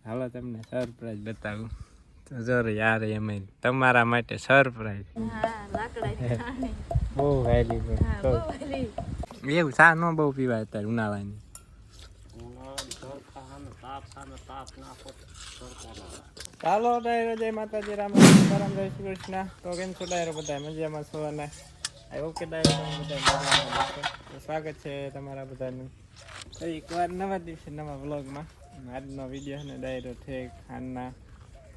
હાલો તમને સરપ્રાઈઝ બતાવું તો જો યાર એમ તમારા માટે સરપ્રાઈઝ બહુ વહેલી એવું ચા ન બહુ પીવાય અત્યારે ઉનાળાની ચાલો ડાયરો જય માતાજી રામ રામ જય શ્રી કૃષ્ણ તો કેમ છો ડાયરો બધા મજામાં છો અને ઓકે ડાયરો બધા મજામાં સ્વાગત છે તમારા બધાનું એકવાર નવા દિવસે નવા વ્લોગમાં આજનો વિડીયો ને ડાયરો છે ખાનના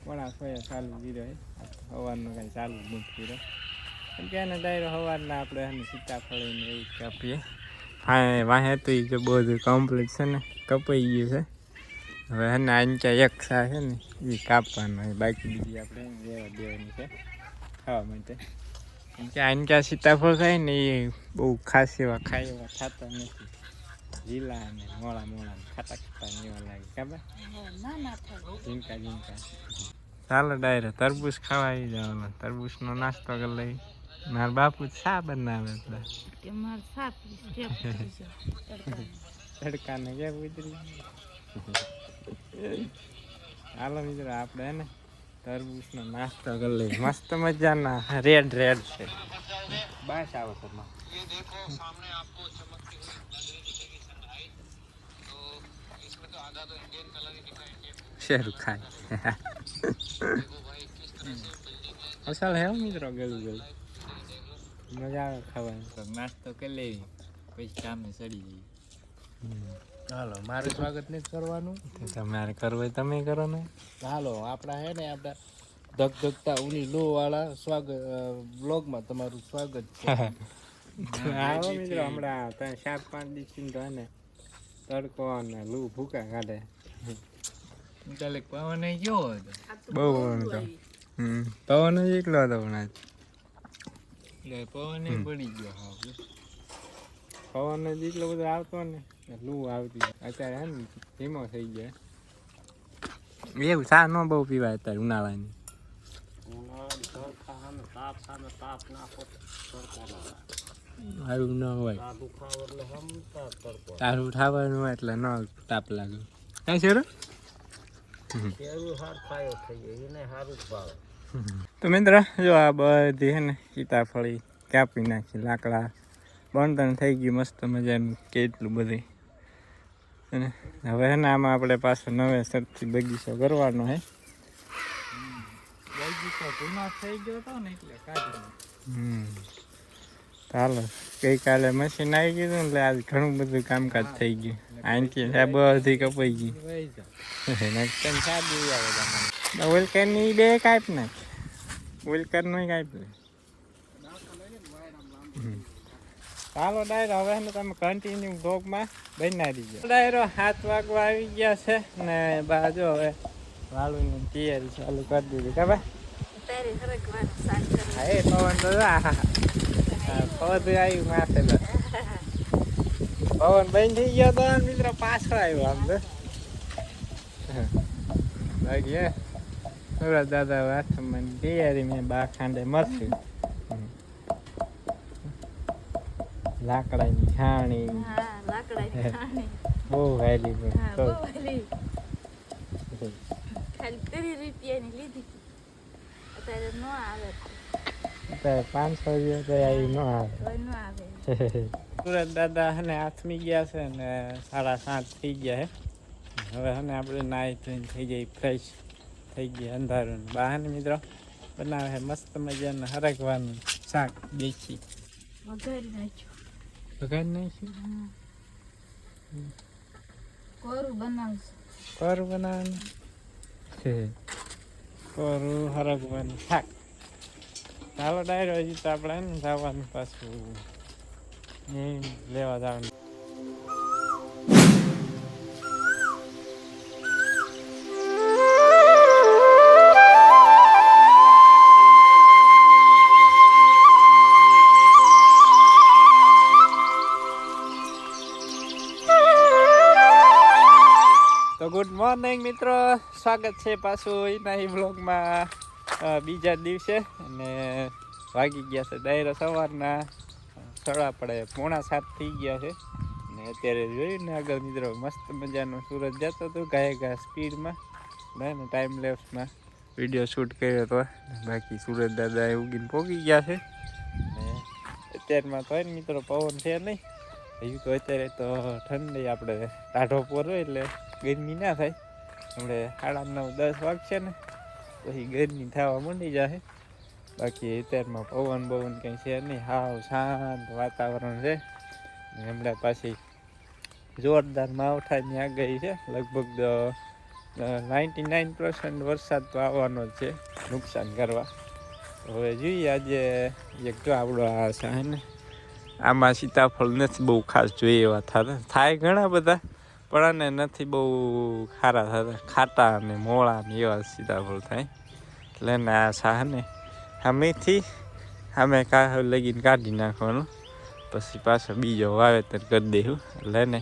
પોણા સોયા ચાલુ કર્યો સવારનો કાંઈ ચાલુ જ નથી કર્યો કેમ કે એને ડાયરો સવારના આપણે એને સીતાફળીને એવું કાપીએ હા વાહે તો એ જો બધું કમ્પ્લીટ છે ને કપાઈ ગયું છે હવે એને આંચા એક સા છે ને એ કાપવાનો હોય બાકી બીજી આપણે રહેવા દેવાની છે ખાવા માટે કેમ કે આંચા સીતાફળ ખાય ને એ બહુ ખાસ એવા ખાય એવા થતા નથી લીલા અને મોળા મોળા ખાતા ખાતા ને એવા લાગે ખબર ઝીંકા ઝીંકા ચાલો ડાયરે તરબૂચ ખાવા આવી જવાનો તરબૂચનો નાસ્તો કરી લઈ મારા બાપુ શા બનાવે તડકાને ક્યાં ઉતરી ચાલો મિત્રો આપણે હે ને તરબૂચનો નાસ્તો કરી લઈ મસ્ત મજાના રેડ રેડ છે બસ આવો તમે શાહરુખ ખાન અસલ હે મિત્રો ગળું ગળું મજા આવે ખાવાની નાસ્તો કરી લેવી પછી કામે ચડી જઈએ હાલો મારે સ્વાગત નથી કરવાનું તમારે કરવું હોય તમે કરો ને હાલો આપણા હે ને આપણા ધગધગતા ઉની લો વાળા સ્વાગત બ્લોગમાં તમારું સ્વાગત છે આવો મિત્રો હમણાં 4-5 દિવસથી તો ને તડકો અને લૂ ભૂકા કાઢે ચાલે પવન ગયો હતો બહુ પવન હતો પવન જ એકલો હતો પણ પવન પડી ગયો પવન જ એટલો બધો આવતો ને લૂ આવતી અત્યારે હે ને ધીમો થઈ ગયો એવું ચા ન બહુ પીવાય અત્યારે ઉનાળાની સારું ન હોય તારું ખાવાનું હોય એટલે ન તાપ લાગે કઈ છે તો મિત્ર જો આ બધી હે ને સીતાફળી કાપી નાખી લાકડા બંધન થઈ ગયું મસ્ત મજાનું કેટલું બધું અને હવે હે ને આમાં આપણે પાછો નવેસરથી બગીચો કરવાનો હે બગીચો જૂનો થઈ ગયો હતો ને એટલે કાઢી ચાલો ગઈકાલે મશીન આવી ગયું એટલે આજ ઘણું બધું કામકાજ થઈ ગયું આંકી બધી કપાઈ ગઈ ઓઇલકરની બે કાપ નાખ ઓઇલકરનો કાપ લે ચાલો ડાયરો હવે ને તમે કન્ટિન્યુ બ્લોગમાં બનાવી દીજો ડાયરો 7 વાગવા આવી ગયા છે ને બાજુ હવે વાળુની તૈયારી ચાલુ કરી દીધી ખબર હા એ પવન તો પવન આવ્યું માથે પવન બંધ થઈ ગયો તો મિત્રો પાછો આવ્યો આમ તો બાકી સુરત દાદા વાસમાં તૈયારી મેં બા ખાંડે મરશું લાકડાની છાણી બહુ વહેલી ખાલી 30 રૂપિયાની લીધી અત્યારે ન આવે અત્યારે 500 રૂપિયા તો આવી ન આવે સુરત દાદા હને હાથમી ગયા છે ને 7:30 થઈ ગયા હે હવે હને આપણે નાહી ધોઈને થઈ જાય ફ્રેશ થઈ ગયા અંધારું બહાર મિત્રો બનાવે છે મસ્ત મજાનું હરગવાનું શાક દેશી વઘારી નાખ્યું વઘારી નાખ્યું કોરું બનાવશું કોરું બનાવવાનું કોરું હરગવાનું શાક ચાલો ડાયરો હજી તો આપણે ને જવાનું પાછું લેવા જવાનું તો ગુડ મોર્નિંગ મિત્રો સ્વાગત છે પાછું એના બ્લોગમાં બીજા દિવસે અને વાગી ગયા છે ડાયરો સવારના સડા પડે 6:45 થઈ ગયા છે ને અત્યારે જોયું ને આગળ મિત્રો મસ્ત મજાનો સૂરજ જતો હતો ગાય સ્પીડમાં ને ટાઈમ લેપ્સમાં વિડીયો શૂટ કર્યો હતો. બાકી સુરત દાદા એ ઉગીને પોગી ગયા છે ને અત્યારમાં તો ને મિત્રો પવન છે નહીં. હજુ તો અત્યારે તો ઠંડી આપણે ટાઢો પોર હોય એટલે ગરમી ના થાય. હમણાં 9:30 વાગશે ને પછી ગરમી થવા માંડી જાય. બાકી અત્યારમાં પવન કંઈ છે નહીં, હાવ શાંત વાતાવરણ છે. હમણાં પાછી જોરદાર માવઠાની આગાહી છે. લગભગ 99% વરસાદ તો આવવાનો જ છે નુકસાન કરવા. હવે જોઈએ આજે એક તો આપણો આ છે ને આમાં સીતાફળ નથી બહુ ખાસ જોઈએ એવા થાય ઘણા બધા, પણ આને નથી બહુ ખારા થતા, ખાટા અને મોળા ને એવા સીતાફળ થાય. એટલે ને આ શાહ ને સામેથી સામે લગીને કાઢી નાખવાનું, પછી પાછો બીજો વાવેતર કરી દઈશું. એટલે ને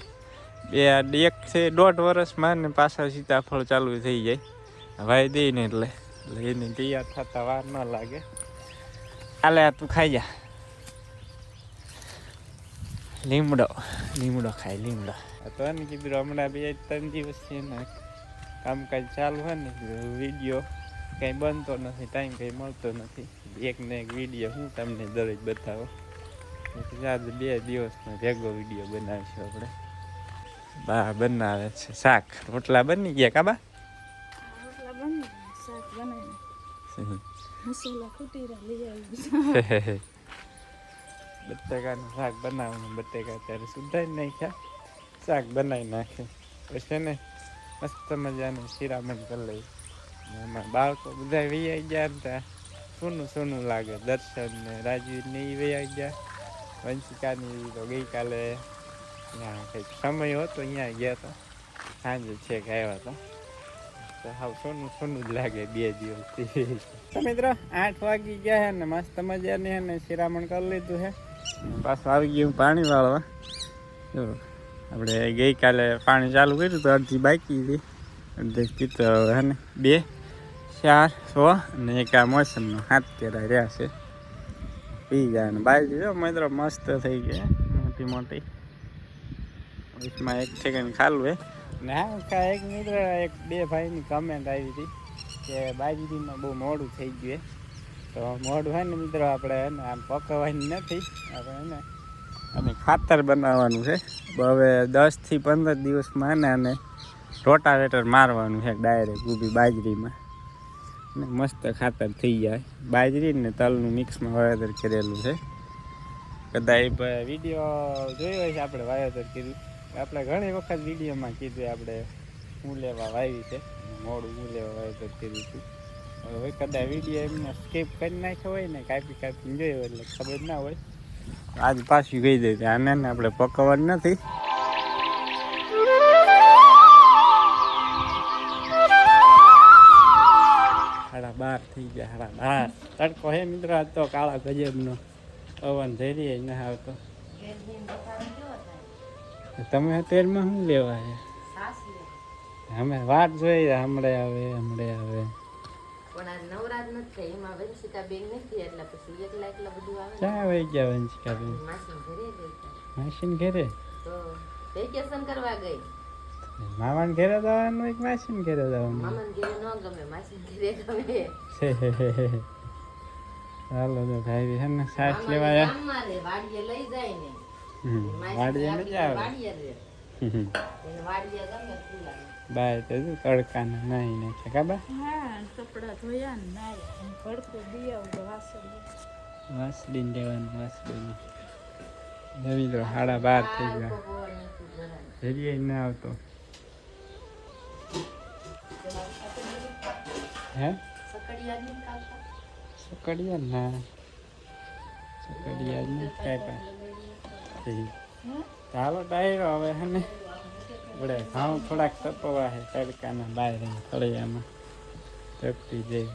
1 થી 1.5 વર્ષમાં ને પાછા સીતાફળ ચાલુ થઈ જાય વાવી દઈને. એટલે એને તૈયાર થતા વાર ન લાગે. હાલે તું ખાઈ જા લીમડો ખાય લીમડો. તો એને કીધું હમણાં 2-3 દિવસથી એના કામકાજ ચાલુ હોય ને વિડીયો કંઈ બનતો નથી, ટાઈમ કંઈ મળતો નથી. એક ને એક વિડીયો હું તમને દરરોજ બતાવો. આજે 2 દિવસનો ભેગો વિડીયો બનાવીશું આપણે. બા બનાવે છે શાક, રોટલા બની ગયા કાબા? રોટલા બની ગયા, શાક બનાવી, મસાલા ખૂટી રહ્યા લઈ આવી. બટેકાનું શાક બનાવવાનું, બટેકા અત્યારે સુધારી નાખ્યા, શાક બનાવી નાખે. પછી ને મસ્ત મજાનું શિરામણ કરી લઈ. એમાં બાળકો બધા વૈયા ગયા હતા, સોનું લાગે. દર્શન ને રાજવીર ને એ વૈયા ગયા. વંશિકાની તો ગઈકાલે ત્યાં કંઈક સમય હતો અહીંયા ગયા હતા, સાંજે છેક આવ્યા હતા. તો હાવ સોનું જ લાગે 2 દિવસથી. તો મિત્રો 8 વાગી ગયા છે ને મસ્ત મજાની છે ને શિરામણ કરી લીધું છે. પાછું આવી ગયું પાણી વાળવા. જો આપણે ગઈકાલે પાણી ચાલુ કર્યું તો અડધી બાકી હતી, અડધી પીતો હે ને 2, 4, 6 અને એક આ મોસમનો 7 કેરા રહ્યા છે. પી જાય ને બાજરી જો મિત્રો મસ્ત થઈ ગઈ મોટી. इसमें 1 સેકન્ડ ખાલું હે ને. હા એક મિત્ર 1-2 ભાઈની કમેન્ટ આવી હતી કે બાજરીમાં બહુ મોડું થઈ ગયું. તો મોડું હોય ને મિત્રો આપણે એને આમ પકવવાની નથી, આપણે એને અને ખાતર બનાવવાનું છે. હવે 10 થી 15 દિવસમાં આને રોટાવેટર મારવાનું છે ડાયરેક્ટ ઊભી બાજરીમાં, ને મસ્ત ખાતર થઈ જાય. બાજરી ને તલનું મિક્સમાં વાવેતર કરેલું છે. કદાચ વિડીયો જોયો હશે આપણે વાવેતર કર્યું. આપણે ઘણી વખત વિડીયોમાં કીધું આપણે હું લેવા વાવી છે, મોડું હું લેવા વાવેતર કર્યું હતું. હવે કદાચ વિડીયો એમને સ્કીપ કરી નાખ્યો હોય ને, કાપીને જોયો એટલે ખબર ના હોય. આજ પાછું કહી દે આને ને આપણે પકવવાનું નથી. બાર થઈ ગયા, 12 તડકો હે મિત્રો. આજ તો કાળા ગજબનો પવન થઈ રહી ન આવતો. તમે અત્યારમાં શું લેવા છે? અમે વાત જોઈ હમણાં આવે. ક્યાં વહી ગયા વંશિકાબેન? માસીન ઘરે મામાને ઘરે જવાનું એક માસીને ઘરે જવાનું. ચાલો તો ભાઈ છે ને સાસ લેવા વાડીએ મજા આવે. બાય તો શું તડકાના નાહી નાખ્યા કાબા? કપડા ધોયા ને નાયા, ભડકો દિયા વાસડીને જવાનું. વાસડીને જમી તો 12:30 થઈ ગયા. જરીએ ના આવતો હે સકડિયા ના સકડિયા નહીં કાંઈ. ચાલો ડાયરો હવે હે ને વડે ઘઉં થોડાક તપવા છે તડકાના બહાર તળિયામાં તપતી જાય.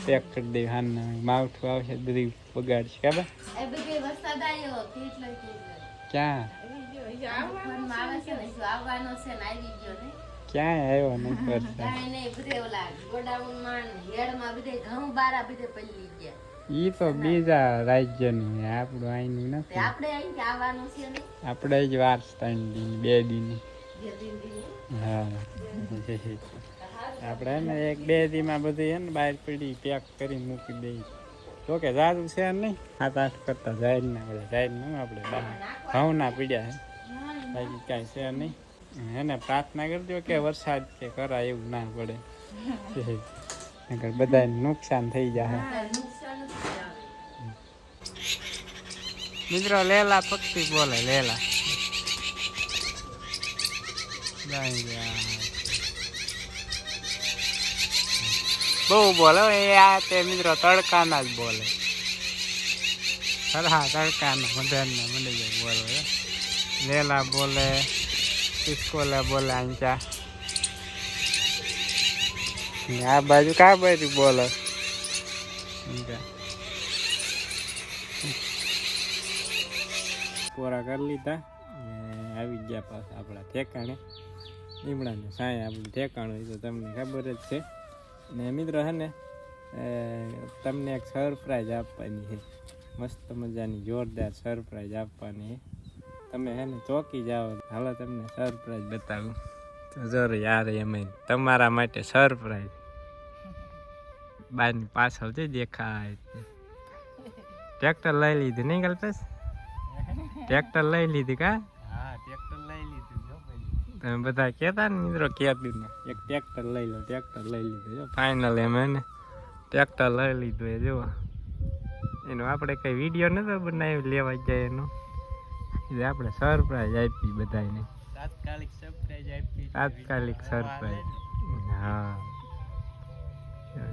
પેક કરી દે હાલના માવઠું આવશે બધી બગાડશે કાબા. ક્યાં ક્યાંય આવ્યો નથી વરસાદ. ઈ તો બીજા રાજ્યનું, આપણું અહીંનું નથી. આપણે જ વાર 3 દિન 2 દિન. હા આપણે હે ને એક બે દીમાં બધી હે ને બહાર પડી પેક કરી મૂકી દઈ. તો કે સારું છે નહીં 7-8 કરતા જાય ને આપણે જાય ને આપણે ઘઉંના પીડ્યા હે બાકી કાંઈ છે નહીં. એને પ્રાર્થના કરજો કે વરસાદ કે કરાય એવું ના પડે નકર બધાને નુકસાન થઈ જાય. મિત્રો લેલા પક્ષી બોલે લેલા બહુ બોલે એ આ તે મિત્રો તડકાના જ બોલે. હા તડકાના મધરના મને બોલે લેલા બોલે કિસકોલા બોલે આંચા. આ બાજુ કા બાજુ બોલે પોરા કરી લીધા આવી ગયા પાછા આપણા ઠેકાણે. લીમડાનું સાંય આપણું ઠેકાણું એ તો તમને ખબર જ છે. ને મિત્રો હે ને તમને એક સરપ્રાઈઝ આપવાની છે. મસ્ત મજાની જોરદાર સરપ્રાઈઝ આપવાની છે. તમે હે ને ચોકી જાઓ હાલો તમને સરપ્રાઈઝ બતાવું. તો જરૂર યાર એમ તમારા માટે સરપ્રાઈઝ બારની પાછળ જે દેખાય ટ્રેક્ટર લઈ લીધું નહીં કલ્પેશ? ટ્રેક્ટર લઈ લીધી કા? હા ટ્રેક્ટર લઈ લીધું. તમે બધા કહેતા ને મિત્રો કહેતું ને એક ટ્રેક્ટર લઈ લો ટ્રેક્ટર લઈ લીધું જો ફાઇનલ એમ એને ટ્રેક્ટર લઈ લીધું એ જુઓ. એનો આપણે કઈ વિડીયો નતો બનાવી લેવા જાય એનો એટલે આપણે સરપ્રાઈઝ આપી બધાને. તાત્કાલિક સરપ્રાઈઝ આપી. તાત્કાલિક સરપ્રાઈઝ. હા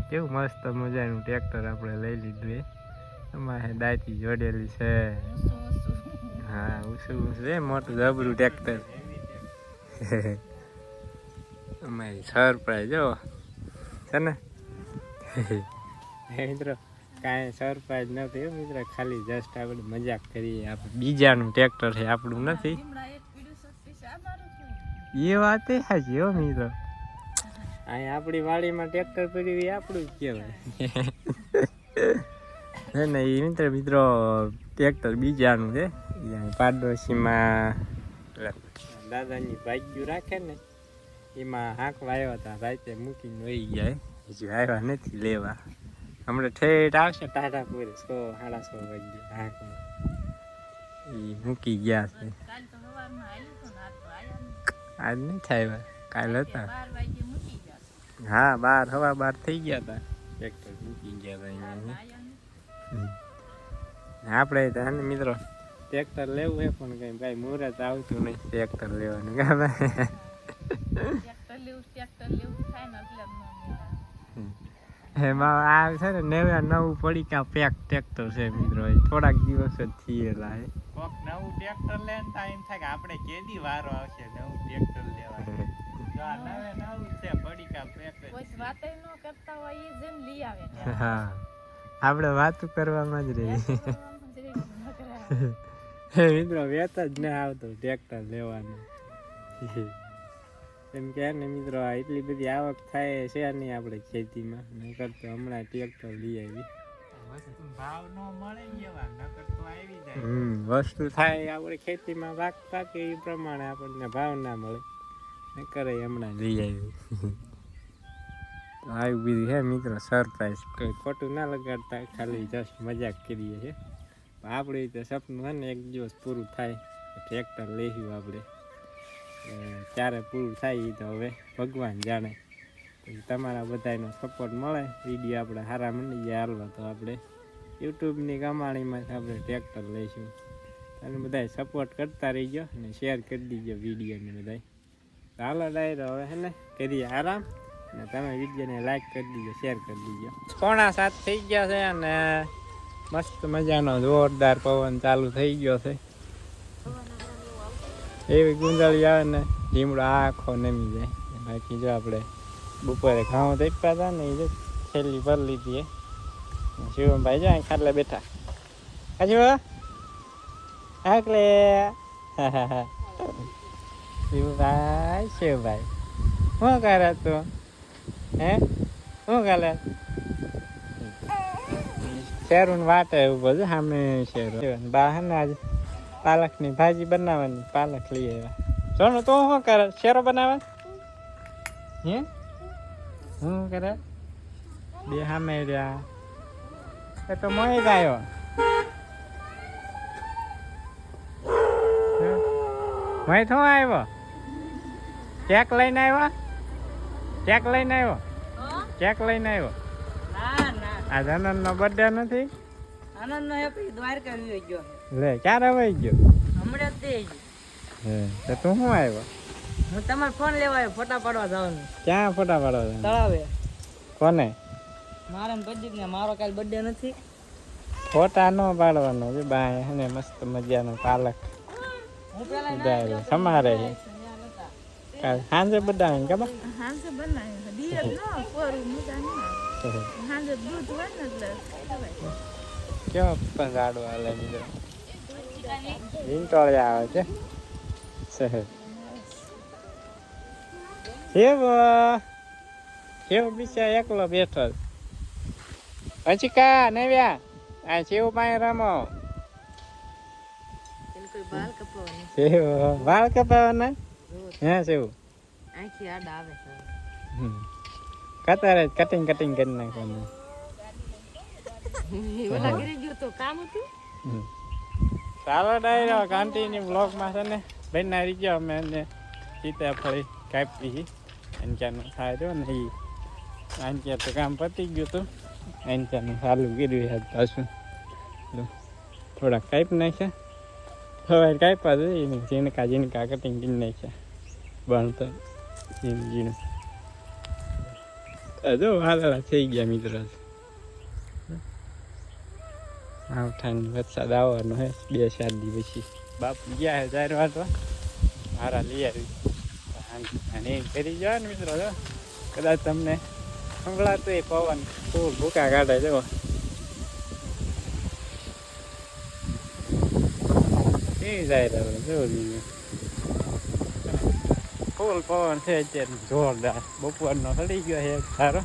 કેવું મસ્ત મજાનું ટ્રેક્ટર આપણે લઈ લીધું એ. અમારે દાંતી જોડેલી છે. હા ઊંચું છે મોટું જબરું ટ્રેક્ટર. અમારી સરપ્રાઈઝ જો છે ને મિત્રો કાંઈ સરપ્રાઈઝ નથી મિત્રો ખાલી જસ્ટ આપણે મજાક કરીએ. આપણે બીજાનું ટ્રેક્ટર છે આપણું નથી એ વાત એ સાચી હો મિત્રો. અહીં આપણી વાડીમાં ટ્રેક્ટર પડ્યું એ આપણું જ કહેવાય ને એ મિત્રો ટ્રેક્ટર બીજાનું છે. પાડોશીમાં દાદાની ભાગ્યું રાખે ને એમાં હાંકવા આવ્યા હતા રાતે મૂકીને વહી જાય. હજુ આવ્યા નથી લેવા. હમણાં ઠેઠ આવશે ટાટા પૂરે 6-6:30 વાગ્યે હાંકવા એ મૂકી ગયા છે. આજ નથી આવ્યા કાલ હતા. હા 12 થઈ ગયા હતા ટ્રેક્ટર મૂકી ગયા હતા અહીંયા. આપણે તો હે મિત્રો ટ્રેક્ટર લેવું છે પણ કઈ ભાઈ મુહૂર્ત આવતું નહીં ટ્રેક્ટર લેવાનું એમાં આ છે ને નવું પડી કે પેક ટ્રેક્ટર છે મિત્રો થોડાક દિવસ જ થયેલા છે. કોક નવું ટ્રેક્ટર લે ને એમ થાય કે આપણે કેદી વારો આવશે નવું ટ્રેક્ટર લેવા. જો આ નવું છે પડીકા પેક હા આપણે વાતું કરવામાં જ રહી મિત્રો વેત જ ના આવતો ટ્રેક્ટર લેવાનું. એમ કે ને મિત્રો એટલી બધી આવક થાય છે નહીં આપણે ખેતીમાં નકર તો હમણાં ટ્રેક્ટર લઈ આવી. ભાવ ન મળે ને એવા નકર તો આવી જાય. વસ્તુ થાય આપણે ખેતીમાં પાકે એ પ્રમાણે આપણને ભાવ ના મળે નકર હમણાં લઈ આવી. તો આવી બીજું હે મિત્રો સરપ્રાઈઝ કોઈ ખોટું ના લગાડતા ખાલી જસ્ટ મજાક કરીએ છે. આપણે તો સપનું હે ને એક દિવસ પૂરું થાય ટ્રેક્ટર લઈશું આપણે. ક્યારે પૂરું થાય એ તો હવે ભગવાન જાણે. તમારા બધાનો સપોર્ટ મળે વિડીયો આપણે સારા મળી જાય હાલવા તો આપણે યુટ્યુબની કમાણીમાં આપણે ટ્રેક્ટર લઈશું. અને બધા સપોર્ટ કરતા રહીજો અને શેર કરી દીજો વિડીયોને બધા. હાલો ડાયરો હવે હે ને કરીએ આરામ અને તમે વિડીયોને લાઈક કરી દીજો શેર કરી દીજો. 6:45 થઈ ગયા છે અને મસ્ત મજાનો જોરદાર પવન ચાલુ થઈ ગયો છે. એવી ગુંજાળી આવે ને લીમડો આખો નમી જાય. બાકી જો આપણે બપોરે ઘઉં તપ્યા હતા ને એ થેલી ભરી લીધી. શિવમભાઈ જો અહીં ખાટલે બેઠા. શિવ હાકલે શિવભાઈ શિવભાઈ શું કરે તું હે શું કરે? શેરું વાટે એવું બધું સામે શેરું બા હે ને આજે પાલકની ભાજી બનાવવાની પાલક લઈ આવ્યા. સોનું તું શું કરે શેરો બનાવવા હે શું કરે બે સામે રહ્યા એ તો મોય ગાયો મોય શું આવ્યો કેક લઈને આવ્યો કેક લઈને આવ્યો કેક લઈને આવ્યો આ જનન નો બર્થડે નથી આનંદ નો હેપી દ્વારકા આવી ગયો લે ક્યારે આવી ગયો હમણાં જ તે હે તો તું શું આવ્યો હું તમારો ફોન લેવા આવ્યો ફોટા પાડવા જવાનું ક્યાં ફોટા પાડો છો તળાવે કોને મારા ને પ્રદીપ ને મારો કાલ બર્થડે નથી ફોટા નો પાડવાનો કે બાય અને મસ્ત મજાનો પાલક હું પેલા ઉડાડે સમારે કાલ સાંજે બધા ખબર હાંસે બનાવ્યું દિયર ન કોરું મજા ન આવે હાંસે દૂધ હોય ને એટલે ખવાય કેવો પણ ગાડો હાલે મિત્રો વીંટોળિયા આવે છે શહેર કેવો બિચાર એકલો બેઠો પછી કા નેવ્યા આ શિવ પાસે રમો કોઈ બાલ કપાવવાની શિવ વાળ કપાવાના હે શિવ આંખી આડા આવે છે કતારે કટિંગ કટિંગ કરી નાખવાનું ઓલા ઘરે ગયો તો કામ હતું ચાલો ડાયરો કન્ટિન્યુ બ્લોગમાં છે ને બેન આવી ગયો અમે એને સીતાફળી કાપી અંચાનું થાય તો ને એ અંચા તો કામ પતી ગયું હતું અંચાનું ચાલુ કર્યું છે પાછું થોડાક કાપી નાખ્યા સવારે કાપ્યા જોઈએ ને ઝીણકા ઝીણકા કટિંગ કરી નાખ્યા ભણતો ઝીણું ઝીણું જો વાદળા થઈ ગયા મિત્રો આવઠાની વરસાદ આવવાનો હે 2-4 દી પછી બાપુ ગયા છે 4 વાટવા મારા લઈ આવી અને કરી જવા ને મિત્રો જો કદાચ તમને સંભળાતું એ પવન ફૂલ ભૂકા કાઢે જો એ જાય રહ્યો જો ફૂલ પવન છે અત્યારે જોરદાર બપોરનો ચડી ગયો છે સારો